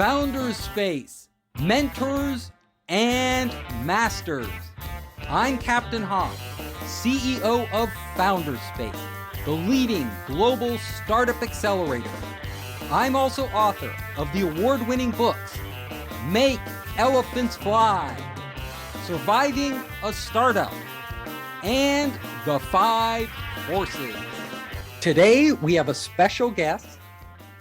Founders Space, Mentors and Masters. I'm Captain Hawk, CEO of Founders Space, the leading global startup accelerator. I'm also author of the award-winning books, Make Elephants Fly, Surviving a Startup, and The 5 Forces. Today, we have a special guest.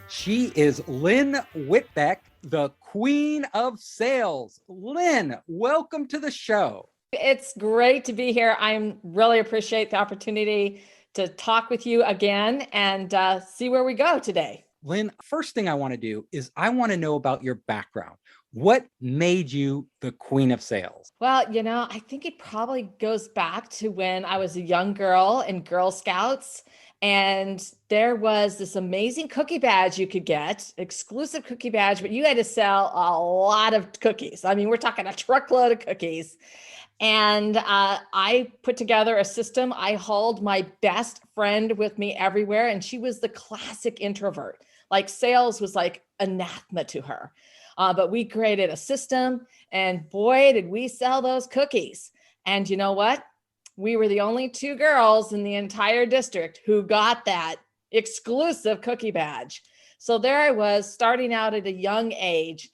She is Lynn Whitbeck, the Queen of Sales. Lynn, welcome to the show. It's great to be here. I really appreciate the opportunity to talk with you again and see where we go today. Lynn, first thing I want to do is I want to know about your background. What made you the Queen of Sales? Well, I think it probably goes back to when I was a young girl in Girl Scouts. And there was this amazing cookie badge you could get, exclusive cookie badge, but you had to sell a lot of cookies. I mean, we're talking a truckload of cookies. And I put together a system. I hauled my best friend with me everywhere. And she was the classic introvert. Like sales was like anathema to her. But we created a system and boy, did we sell those cookies. And you know what? We were the only 2 girls in the entire district who got that exclusive cookie badge. So there I was starting out at a young age,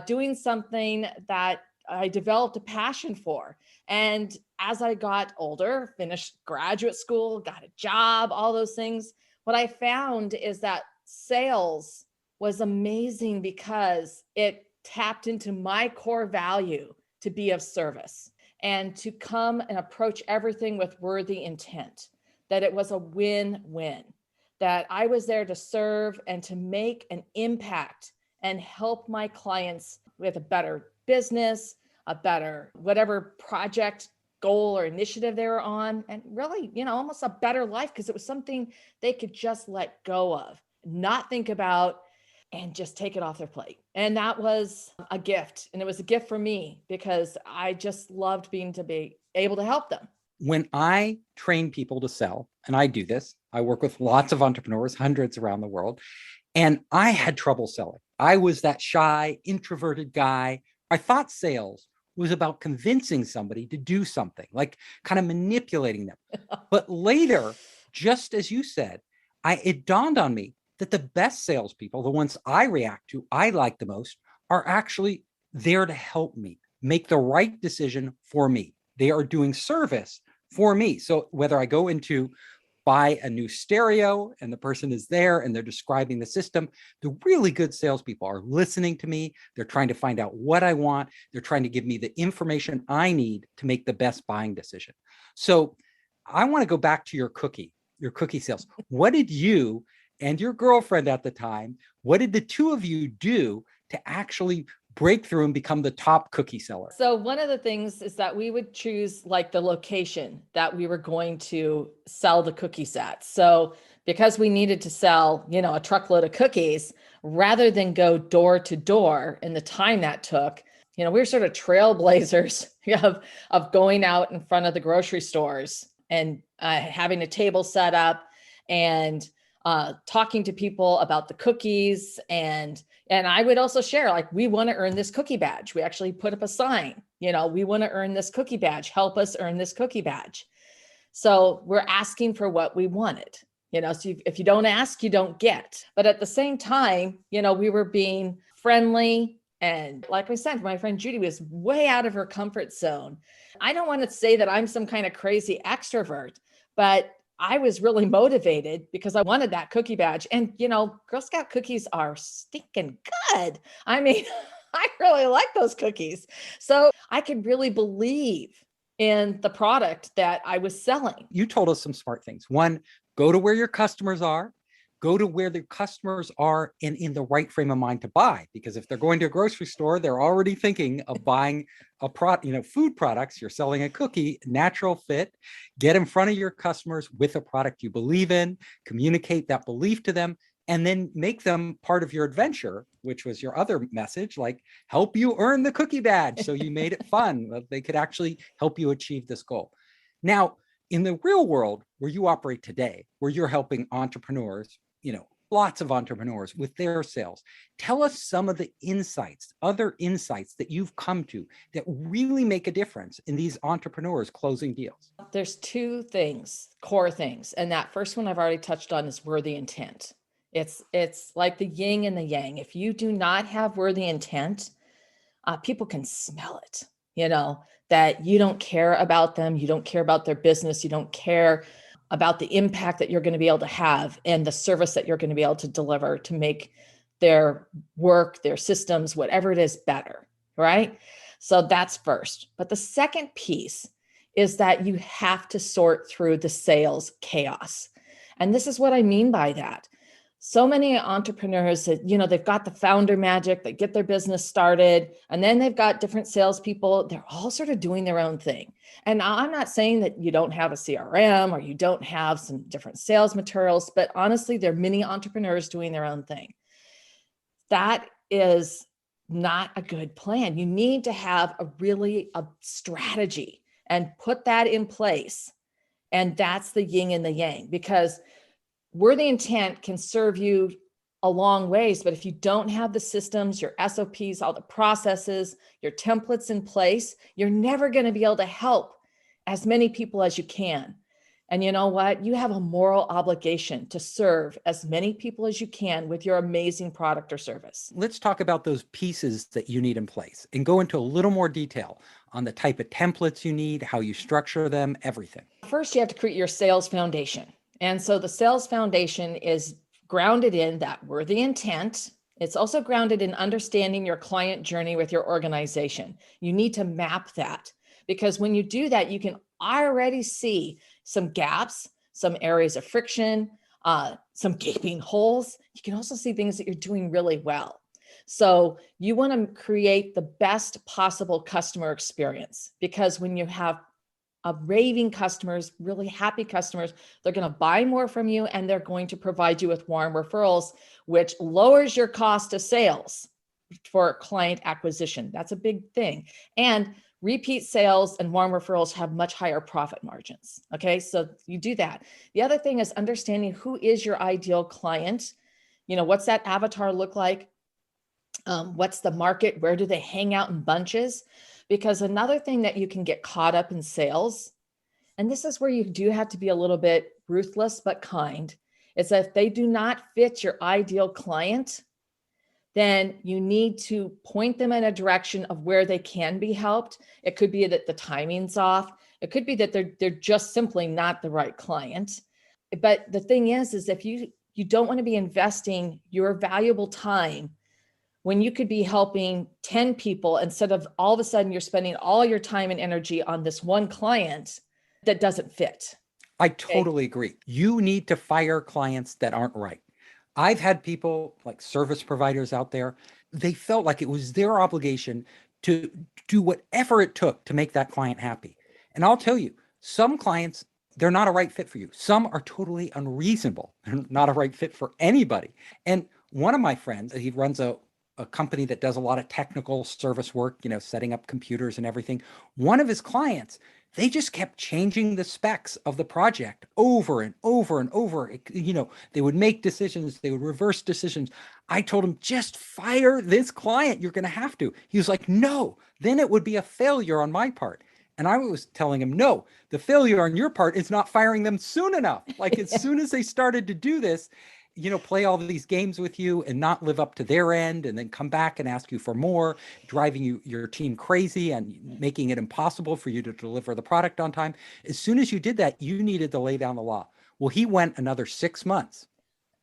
doing something that I developed a passion for. And as I got older, finished graduate school, got a job, all those things, what I found is that sales was amazing because it tapped into my core value to be of service and to come and approach everything with worthy intent, that it was a win-win, that I was there to serve and to make an impact and help my clients with a better business, a better whatever project, goal, or initiative they were on, and really, almost a better life because it was something they could just let go of, not think about, and just take it off their plate. And that was a gift. And it was a gift for me because I just loved being able to help them. When I train people to sell, and I do this, I work with lots of entrepreneurs, hundreds around the world, and I had trouble selling. I was that shy, introverted guy. I thought sales was about convincing somebody to do something, like kind of manipulating them. But later, just as you said, it dawned on me that the best salespeople, the ones I react to, I like the most, are actually there to help me make the right decision for me. They are doing service for me. So whether I go into buy a new stereo and the person is there and they're describing the system, the really good salespeople are listening to me. They're trying to find out what I want. They're trying to give me the information I need to make the best buying decision. So I want to go back to your cookie sales. What did you and your girlfriend at the time, what did the 2 of you do to actually break through and become the top cookie seller? So one of the things is that we would choose like the location that we were going to sell the cookies at. So because we needed to sell, a truckload of cookies, rather than go door to door in the time that took, we were sort of trailblazers of going out in front of the grocery stores and having a table set up and talking to people about the cookies. And I would also share, like, we want to earn this cookie badge. We actually put up a sign, we want to earn this cookie badge. Help us earn this cookie badge. So we're asking for what we wanted, so if you don't ask, you don't get. But at the same time, we were being friendly. And like I said, my friend Judy was way out of her comfort zone. I don't want to say that I'm some kind of crazy extrovert, but I was really motivated because I wanted that cookie badge. And, Girl Scout cookies are stinking good. I mean, I really like those cookies. So I could really believe in the product that I was selling. You told us some smart things. 1, go to where your customers are. Go to where the customers are in the right frame of mind to buy. Because if they're going to a grocery store, they're already thinking of buying food products. You're selling a cookie, natural fit. Get in front of your customers with a product you believe in, communicate that belief to them, and then make them part of your adventure, which was your other message, like help you earn the cookie badge. So you made it fun. They could actually help you achieve this goal. Now, in the real world where you operate today, where you're helping entrepreneurs, lots of entrepreneurs with their sales. Tell us some of the insights, other insights that you've come to that really make a difference in these entrepreneurs closing deals. There's two things, core things. And that first one I've already touched on is worthy intent. It's like the yin and the yang. If you do not have worthy intent, people can smell it, that you don't care about them. You don't care about their business. You don't care about the impact that you're going to be able to have and the service that you're going to be able to deliver to make their work, their systems, whatever it is, better, right? So that's first. But the second piece is that you have to sort through the sales chaos. And this is what I mean by that. So many entrepreneurs that, they've got the founder magic, they get their business started, and then they've got different salespeople. They're all sort of doing their own thing. And I'm not saying that you don't have a CRM or you don't have some different sales materials, but honestly, there are many entrepreneurs doing their own thing. That is not a good plan. You need to have a strategy and put that in place. And that's the yin and the yang, because worthy intent can serve you a long ways, but if you don't have the systems, your SOPs, all the processes, your templates in place, you're never going to be able to help as many people as you can. And you know what? You have a moral obligation to serve as many people as you can with your amazing product or service. Let's talk about those pieces that you need in place and go into a little more detail on the type of templates you need, how you structure them, everything. First, you have to create your sales foundation. And so the sales foundation is grounded in that worthy intent. It's also grounded in understanding your client journey with your organization. You need to map that, because when you do that, you can already see some gaps, some areas of friction, some gaping holes. You can also see things that you're doing really well. So you want to create the best possible customer experience, because when you have raving customers, really happy customers, they're going to buy more from you and they're going to provide you with warm referrals, which lowers your cost of sales for client acquisition. That's a big thing. And repeat sales and warm referrals have much higher profit margins. Okay, so you do that. The other thing is understanding who is your ideal client. What's that avatar look like? What's the market? Where do they hang out in bunches? Because another thing that you can get caught up in sales, and this is where you do have to be a little bit ruthless but kind, is that if they do not fit your ideal client, then you need to point them in a direction of where they can be helped. It could be that the timing's off. It could be that they're just simply not the right client. But the thing is if you don't want to be investing your valuable time when you could be helping 10 people instead of all of a sudden you're spending all your time and energy on this one client that doesn't fit. I totally agree. You need to fire clients that aren't right. I've had people like service providers out there, they felt like it was their obligation to do whatever it took to make that client happy. And I'll tell you, some clients, they're not a right fit for you. Some are totally unreasonable. They're not a right fit for anybody. And one of my friends, he runs a company that does a lot of technical service work, setting up computers and everything. One of his clients, they just kept changing the specs of the project over and over and over. They would make decisions, they would reverse decisions. I told him, just fire this client. You're going to have to. He was like, no, then it would be a failure on my part. And I was telling him, no, the failure on your part is not firing them soon enough. Like as soon as they started to do this, play all of these games with you and not live up to their end and then come back and ask you for more, driving your team crazy and making it impossible for you to deliver the product on time. As soon as you did that, you needed to lay down the law. Well, he went another 6 months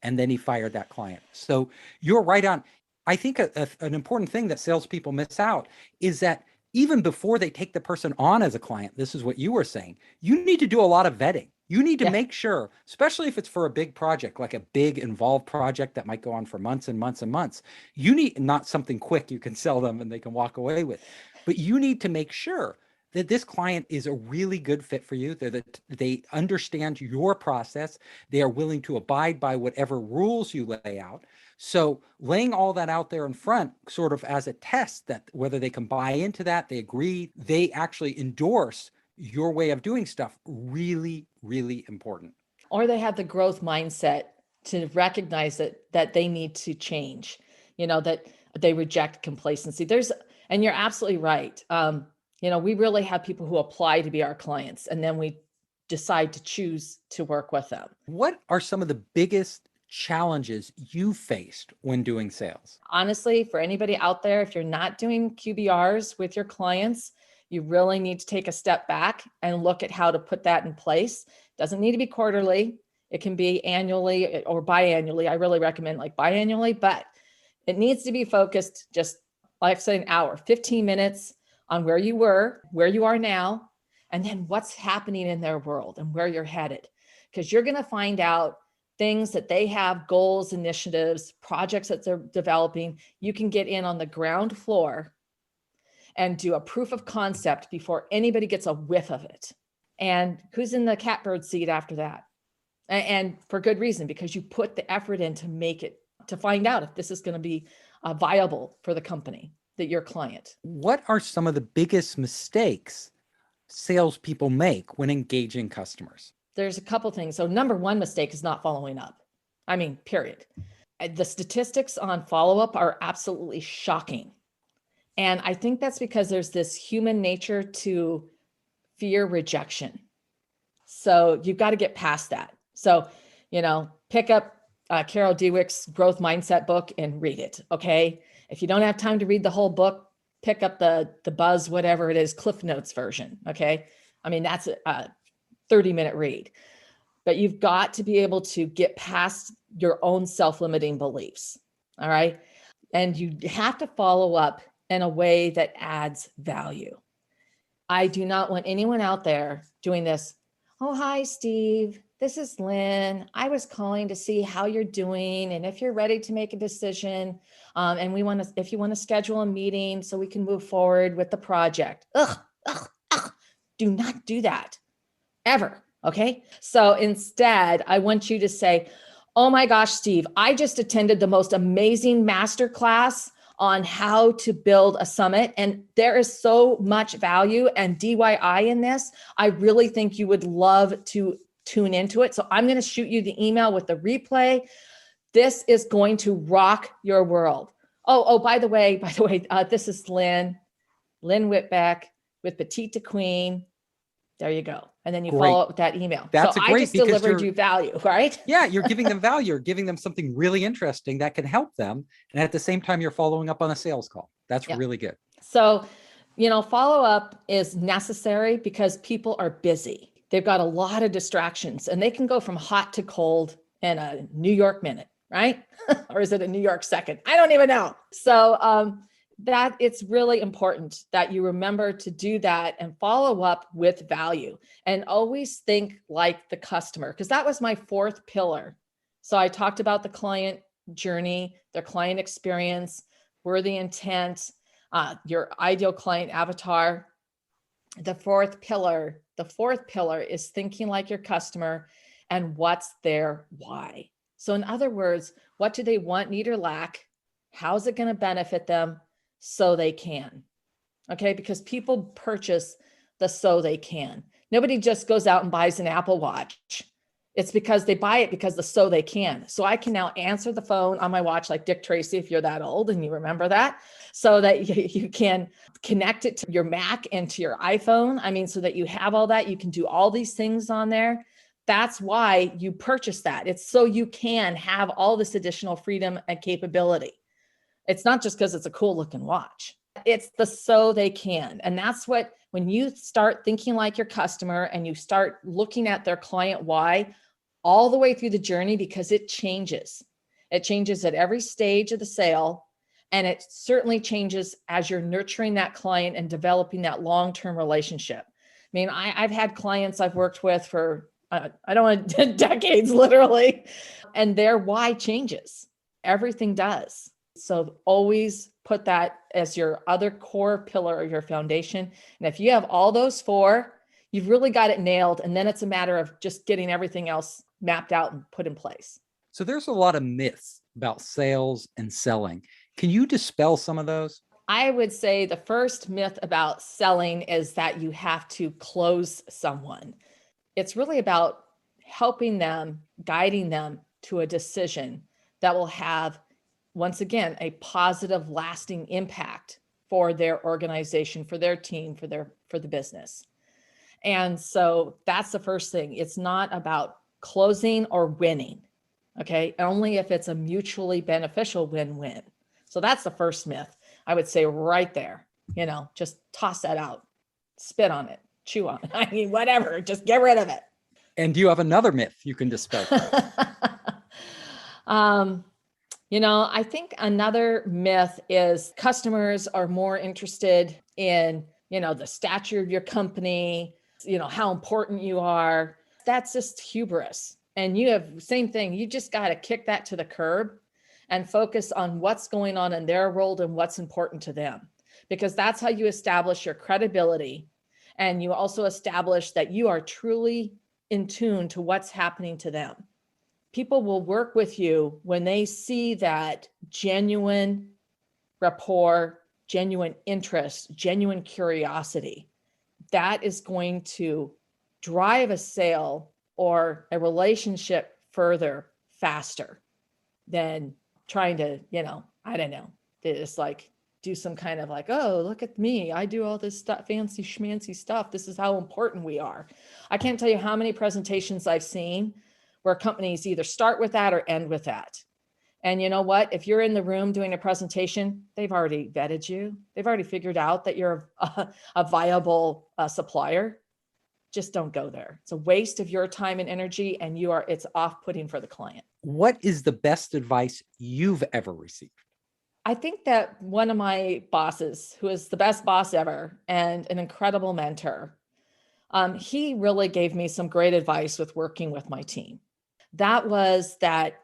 and then he fired that client. So you're right on. I think an important thing that salespeople miss out is that even before they take the person on as a client, this is what you were saying, you need to do a lot of vetting. You need to make sure, especially if it's for a big project, like a big involved project that might go on for months and months and months, you need not something quick you can sell them and they can walk away with, but you need to make sure that this client is a really good fit for you, that they understand your process, they are willing to abide by whatever rules you lay out. So laying all that out there in front, sort of as a test that whether they can buy into that, they agree, they actually endorse your way of doing stuff, really, really important. Or they have the growth mindset to recognize that they need to change, that they reject complacency. And you're absolutely right. We really have people who apply to be our clients, and then we decide to choose to work with them. What are some of the biggest challenges you faced when doing sales? Honestly, for anybody out there, if you're not doing QBRs with your clients, you really need to take a step back and look at how to put that in place. Doesn't need to be quarterly. It can be annually or biannually. I really recommend like biannually, but it needs to be focused just like say an hour, 15 minutes on where you were, where you are now, and then what's happening in their world and where you're headed. Because you're going to find out things that they have, goals, initiatives, projects that they're developing. You can get in on the ground floor and do a proof of concept before anybody gets a whiff of it. And who's in the catbird seat after that? And for good reason, because you put the effort in to find out if this is going to be viable for the company, that your client. What are some of the biggest mistakes salespeople make when engaging customers? There's a couple things. So number one mistake is not following up. I mean, period. The statistics on follow-up are absolutely shocking. And I think that's because there's this human nature to fear rejection. So you've got to get past that. So, pick up Carol Dweck's growth mindset book and read it. Okay. If you don't have time to read the whole book, pick up the Buzz, whatever it is, Cliff Notes version. Okay. I mean, that's a 30-minute read, but you've got to be able to get past your own self-limiting beliefs. All right. And you have to follow up in a way that adds value. I do not want anyone out there doing this. Oh, hi, Steve. This is Lynn. I was calling to see how you're doing and if you're ready to make a decision. And if you want to schedule a meeting so we can move forward with the project. Ugh. Do not do that ever. Okay. So instead, I want you to say, oh my gosh, Steve, I just attended the most amazing masterclass on how to build a summit. And there is so much value and DIY in this. I really think you would love to tune into it. So I'm going to shoot you the email with the replay. This is going to rock your world. Oh, by the way, this is Lynn Whitbeck with Petite to Queen. There you go. And then you follow up with that email. That's so great, I just delivered you value, right? Yeah, you're giving them value. You're giving them something really interesting that can help them. And at the same time, you're following up on a sales call. That's really good. So, follow up is necessary because people are busy. They've got a lot of distractions and they can go from hot to cold in a New York minute, right? Or is it a New York second? I don't even know. So, that it's really important that you remember to do that and follow up with value and always think like the customer, because that was my fourth pillar. So I talked about the client journey, their client experience, worthy intent, your ideal client avatar. The fourth pillar is thinking like your customer and what's their why. So in other words, what do they want, need, or lack? How's it going to benefit them? So they can. Okay. Because people purchase the so they can. Nobody just goes out and buys an Apple Watch. It's because they buy it because so they can. So I can now answer the phone on my watch like Dick Tracy, if you're that old and you remember that, so that you can connect it to your Mac and to your iPhone. I mean, so that you have all that, you can do all these things on there. That's why you purchase that. It's so you can have all this additional freedom and capability. It's not just because it's a cool looking watch. It's the so they can. And that's what, when you start thinking like your customer and you start looking at their client why all the way through the journey, because it changes. It changes at every stage of the sale. And it certainly changes as you're nurturing that client and developing that long-term relationship. I mean, I've had clients I've worked with for, I don't want decades, literally, and their why changes. Everything does. So always put that as your other core pillar of your foundation. And if you have all those four, you've really got it nailed. And then it's a matter of just getting everything else mapped out and put in place. So there's a lot of myths about sales and selling. Can you dispel some of those? I would say the first myth about selling is that you have to close someone. It's really about helping them, guiding them to a decision that will have, once again, a positive, lasting impact for their organization, for their team, for the business. And so that's the first thing. It's not about closing or winning. Okay. Only if it's a mutually beneficial win-win. So that's the first myth, I would say, right there. Just toss that out, spit on it, chew on it. I mean, whatever, just get rid of it. And do you have another myth you can dispel? I think another myth is customers are more interested in, the stature of your company, how important you are. That's just hubris. And you have same thing. You just got to kick that to the curb and focus on what's going on in their world and what's important to them, because that's how you establish your credibility. And you also establish that you are truly in tune to what's happening to them. People will work with you when they see that genuine rapport, genuine interest, genuine curiosity. That is going to drive a sale or a relationship further faster than trying to, I don't know, just like do some kind of like, oh, look at me, I do all this stuff, fancy schmancy stuff. This is how important we are. I can't tell you how many presentations I've seen where companies either start with that or end with that. And you know what? If you're in the room doing a presentation, they've already vetted you. They've already figured out that you're a viable supplier. Just don't go there. It's a waste of your time and energy, and it's off-putting for the client. What is the best advice you've ever received? I think that one of my bosses, who is the best boss ever and an incredible mentor, he really gave me some great advice with working with my team. That was that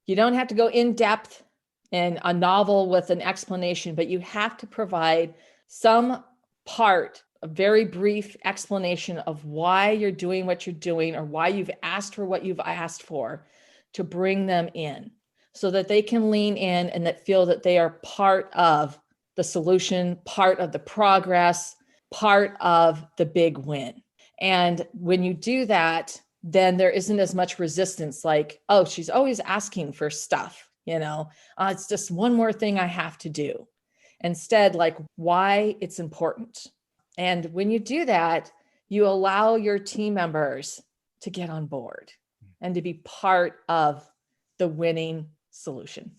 you don't have to go in depth in a novel with an explanation, but you have to provide some part, a very brief explanation of why you're doing what you're doing or why you've asked for what you've asked for, to bring them in so that they can lean in and that feel that they are part of the solution, part of the progress, part of the big win. And when you do that, then there isn't as much resistance like, oh, she's always asking for stuff, it's just one more thing I have to do. Instead, like why it's important. And when you do that, you allow your team members to get on board and to be part of the winning solution.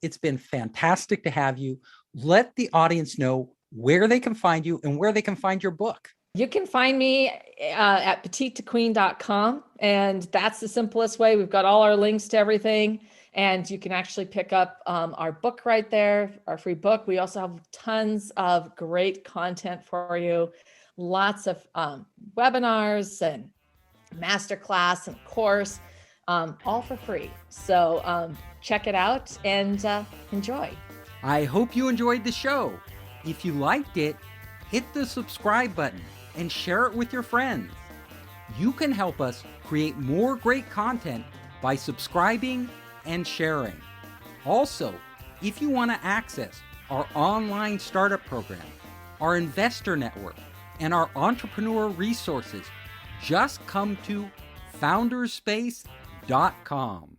It's been fantastic to have you. Let the audience know where they can find you and where they can find your book. You can find me at petitetoqueen.com, and that's the simplest way. We've got all our links to everything, and you can actually pick up our book right there, our free book. We also have tons of great content for you, lots of webinars and masterclass and course, all for free. So check it out and enjoy. I hope you enjoyed the show. If you liked it, hit the subscribe button and share it with your friends. You can help us create more great content by subscribing and sharing. Also, if you want to access our online startup program, our investor network, and our entrepreneur resources, just come to founderspace.com.